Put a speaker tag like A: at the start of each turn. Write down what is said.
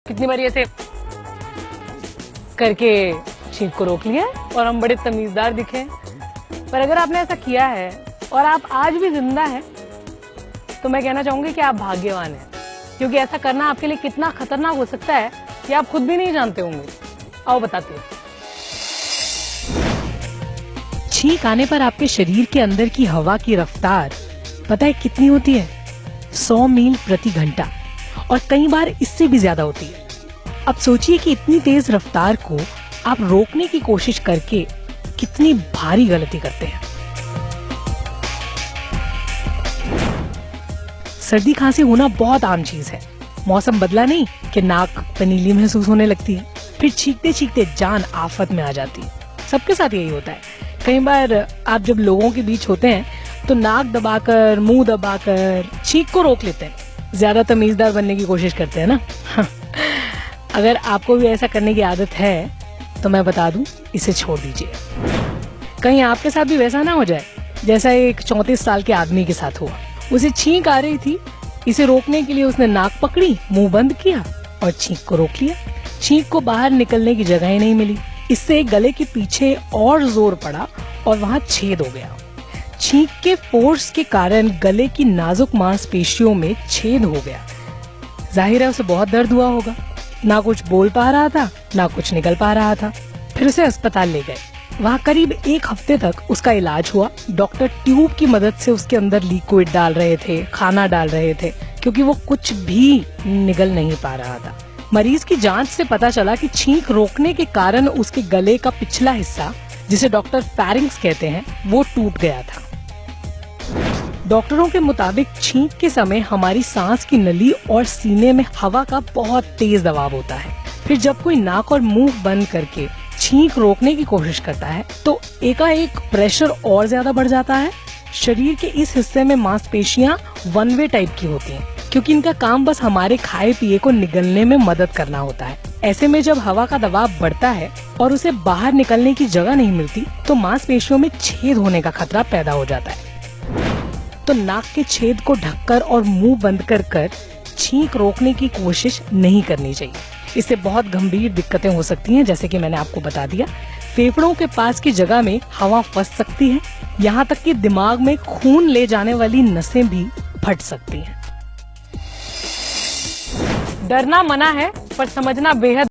A: कितनी बार ऐसे करके छींक को रोक लिया और हम बड़े तमीजदार दिखे। पर अगर आपने ऐसा किया है और आप आज भी जिंदा हैं, तो मैं कहना चाहूंगी कि आप भाग्यवान हैं, क्योंकि ऐसा करना आपके लिए कितना खतरनाक हो सकता है कि आप खुद भी नहीं जानते होंगे। आओ बताती हूँ। छींक आने पर आपके शरीर के अंदर की हवा की रफ्तार पता है कितनी होती है? 100 मील प्रति घंटा, और कई बार इससे भी ज्यादा होती है। अब सोचिए कि इतनी तेज रफ्तार को आप रोकने की कोशिश करके कितनी भारी गलती करते हैं। सर्दी खांसी होना बहुत आम चीज है। मौसम बदला नहीं कि नाक पनीली महसूस होने लगती है, फिर चीखते चीखते जान आफत में आ जाती है। सबके साथ यही होता है। कई बार आप जब लोगों के बीच होते हैं तो नाक दबाकर, मुंह दबाकर छींक को रोक लेते हैं, ज्यादा तमीजदार बनने की कोशिश करते हैं ना। अगर आपको भी ऐसा करने की आदत है तो मैं बता दूं, इसे छोड़ दीजिए। कहीं आपके साथ भी वैसा ना हो जाए जैसा एक 34 साल के आदमी के साथ हुआ। उसे छींक आ रही थी, इसे रोकने के लिए उसने नाक पकड़ी, मुंह बंद किया और छींक को रोक लिया। छींक को बाहर निकलने की जगह ही नहीं मिली। इससे गले के पीछे और जोर पड़ा और वहां छेद हो गया। छींक के फोर्स के कारण गले की नाजुक मांसपेशियों में छेद हो गया। जाहिर है उसे बहुत दर्द हुआ होगा। ना कुछ बोल पा रहा था, ना कुछ निकल पा रहा था। फिर उसे अस्पताल ले गए। वहाँ करीब 1 हफ्ते तक उसका इलाज हुआ। डॉक्टर ट्यूब की मदद से उसके अंदर लिक्विड डाल रहे थे, खाना डाल रहे थे, क्योंकि वो कुछ भी निगल नहीं पा रहा था। मरीज की जांच से पता चला कि छींक रोकने के कारण उसके गले का पिछला हिस्सा, जिसे डॉक्टर फेरिंग्स कहते हैं, वो टूट गया था। डॉक्टरों के मुताबिक छींक के समय हमारी सांस की नली और सीने में हवा का बहुत तेज दबाव होता है। फिर जब कोई नाक और मुंह बंद करके छींक रोकने की कोशिश करता है तो एकाएक प्रेशर और ज्यादा बढ़ जाता है। शरीर के इस हिस्से में मांसपेशियां वन वे टाइप की होती हैं, क्योंकि इनका काम बस हमारे खाए पिए को निगलने में मदद करना होता है। ऐसे में जब हवा का दबाव बढ़ता है और उसे बाहर निकलने की जगह नहीं मिलती तो मांसपेशियों में छेद होने का खतरा पैदा हो जाता है। तो नाक के छेद को ढककर और मुंह बंद कर छींक रोकने की कोशिश नहीं करनी चाहिए। इससे बहुत गंभीर दिक्कतें हो सकती हैं, जैसे कि मैंने आपको बता दिया। फेफड़ों के पास की जगह में हवा फंस सकती है, यहाँ तक कि दिमाग में खून ले जाने वाली नसें भी फट सकती हैं। डरना मना है, पर समझना बेहद